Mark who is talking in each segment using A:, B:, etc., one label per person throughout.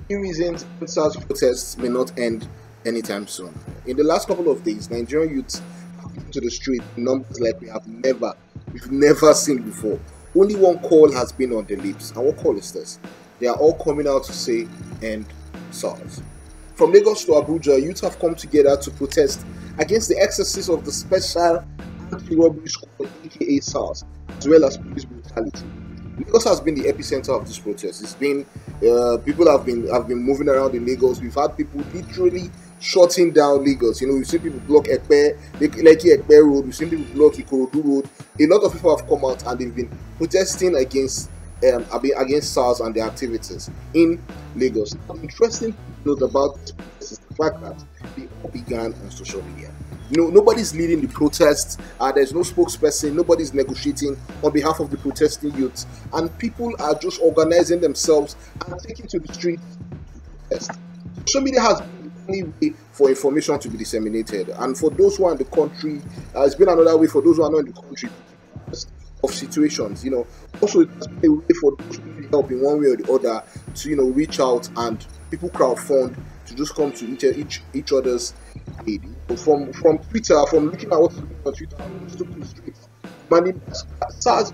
A: Key reasons ENDSARS protests may not end anytime soon. In the last couple of days, Nigerian youths have taken to the street in numbers like we've never seen before. Only one call has been on the lips, and what call is this? They are all coming out to say end SARS. From Lagos to Abuja, youths have come together to protest against the excesses of the Special Anti-Robbery Squad, aka SARS, as well as police brutality. Lagos has been the epicenter of this protest. It's been people have been moving around in Lagos. We've had people literally shutting down Lagos. You know, we've seen people block Lekki Road. We've seen people block Ikorodu Road. A lot of people have come out and they've been protesting against SARS and their activities in Lagos. The interesting note about this is the fact that they all began on social media. You know, nobody's leading the protests. There's no spokesperson. Nobody's negotiating on behalf of the protesting youths, and people are just organizing themselves and taking to the streets to protest. Social media has been the only way for information to be disseminated, and for those who are in the country, it's been another way for those who are not in the country of situations. You know, also it has been a way for those who need help in one way or the other to reach out, and people crowdfund to just come to each other's aid. From Twitter, from looking at what's happening on Twitter, to the streets. SARS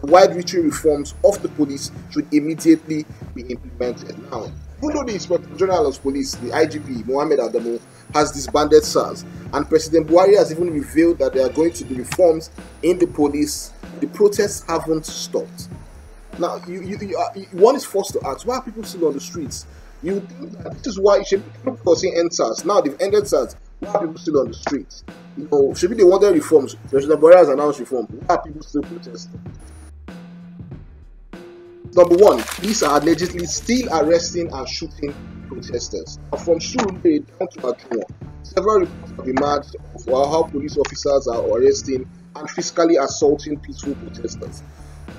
A: wide-reaching reforms of the police should immediately be implemented. Now, even though the Inspector General of Police, the IGP, Mohammed Adamu, has disbanded SARS, and President Buhari has even revealed that there are going to be reforms in the police, the protests haven't stopped. Now, one is forced to ask, why are people still on the streets? You think that this is why people saying ENDSARS. Now they've ended SARS. Why are people still on the streets? You know, should be they wanted reforms. President Buhari has announced reform. Why are people still protesting? Number one, police are allegedly still arresting and shooting protesters. From Surulere down to Adamu, several reports have emerged of how police officers are arresting and physically assaulting peaceful protesters.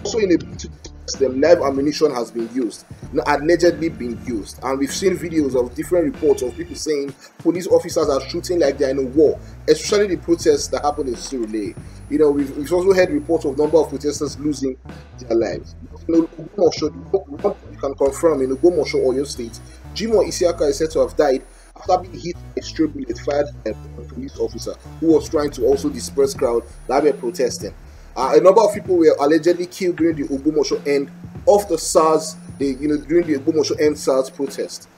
A: Also, in a bid to disperse them, live ammunition has been used, allegedly been used, and we've seen videos of different reports of people saying police officers are shooting like they're in a war, especially the protests that happened in Surulere. You know, we've also heard reports of number of protesters losing their lives. In Ogbomoso, you can confirm in Ogbomoso, Oyo State, Jimoh Isiaka is said to have died after being hit by a stray bullet fired by a police officer who was trying to also disperse crowd that were protesting. A number of people were allegedly killed during the Ogbomoso end of the SARS, during the Ogbomoso end SARS protest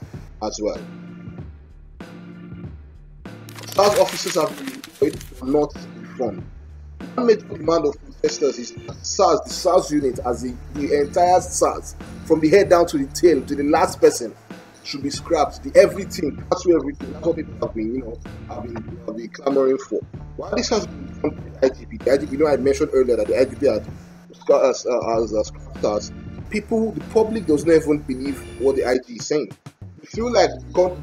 A: as well. SARS officers have been employed for not reform. One major demand of protesters is that the SARS unit, as the entire SARS, from the head down to the tail, to the last person, should be scrapped. Everything, that's what people have been clamoring for. While this has been done by the IGP, I mentioned earlier that the IGP had scrapped us. The public does not even believe what the IG is saying. They feel like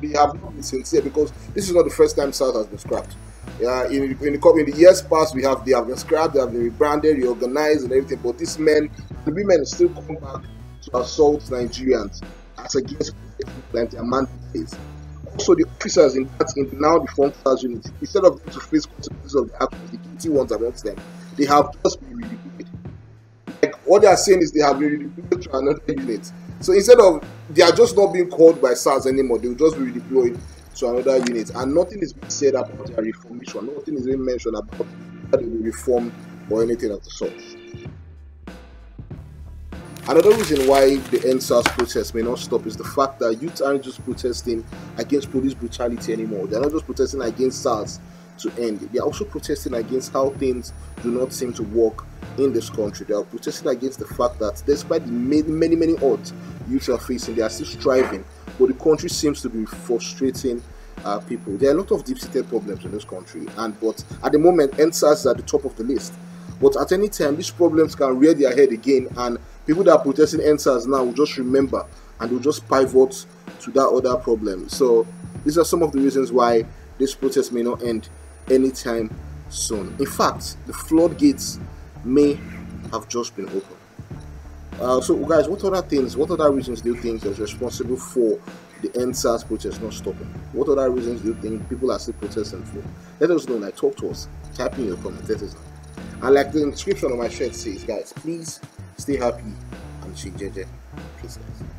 A: they have not been sincere, because this is not the first time SARS has been scrapped. In the years past, they have been scrapped, they have been rebranded, reorganized, and everything. But these men, the women, still come back to assault Nigerians as against their mandate is. Also, the officers in the now defunct SARS unit, instead of to face consequences of the actions, the guilty ones amongst them, they have just been redeployed. Like, what they are saying is they have been redeployed to another unit. So instead of, they are just not being called by SARS anymore, they will just be redeployed to another unit, and nothing is being said about their reformation. Nothing is being mentioned about how they will reform or anything of the sort. Another reason why the ENDSARS protest may not stop is the fact that youth aren't just protesting against police brutality anymore. They're not just protesting against SARS to end. They are also protesting against how things do not seem to work in this country. They are protesting against the fact that despite the many odds youth are facing, they are still striving, but the country seems to be frustrating people. There are a lot of deep-seated problems in this country, but at the moment, ENDSARS is at the top of the list. But at any time, these problems can rear their head again, and people that are protesting ENDSARS now will just remember and will just pivot to that other problem. So these are some of the reasons why this protest may not end anytime soon. In fact, the floodgates may have just been opened. So guys, what other reasons do you think is responsible for the ENDSARS protest not stopping? What other reasons do you think people are still protesting for? Let us know. Talk to us. Type in your comments. Let us know. And like the inscription on my shirt says, guys, please stay happy and shake jeje. Peace, guys.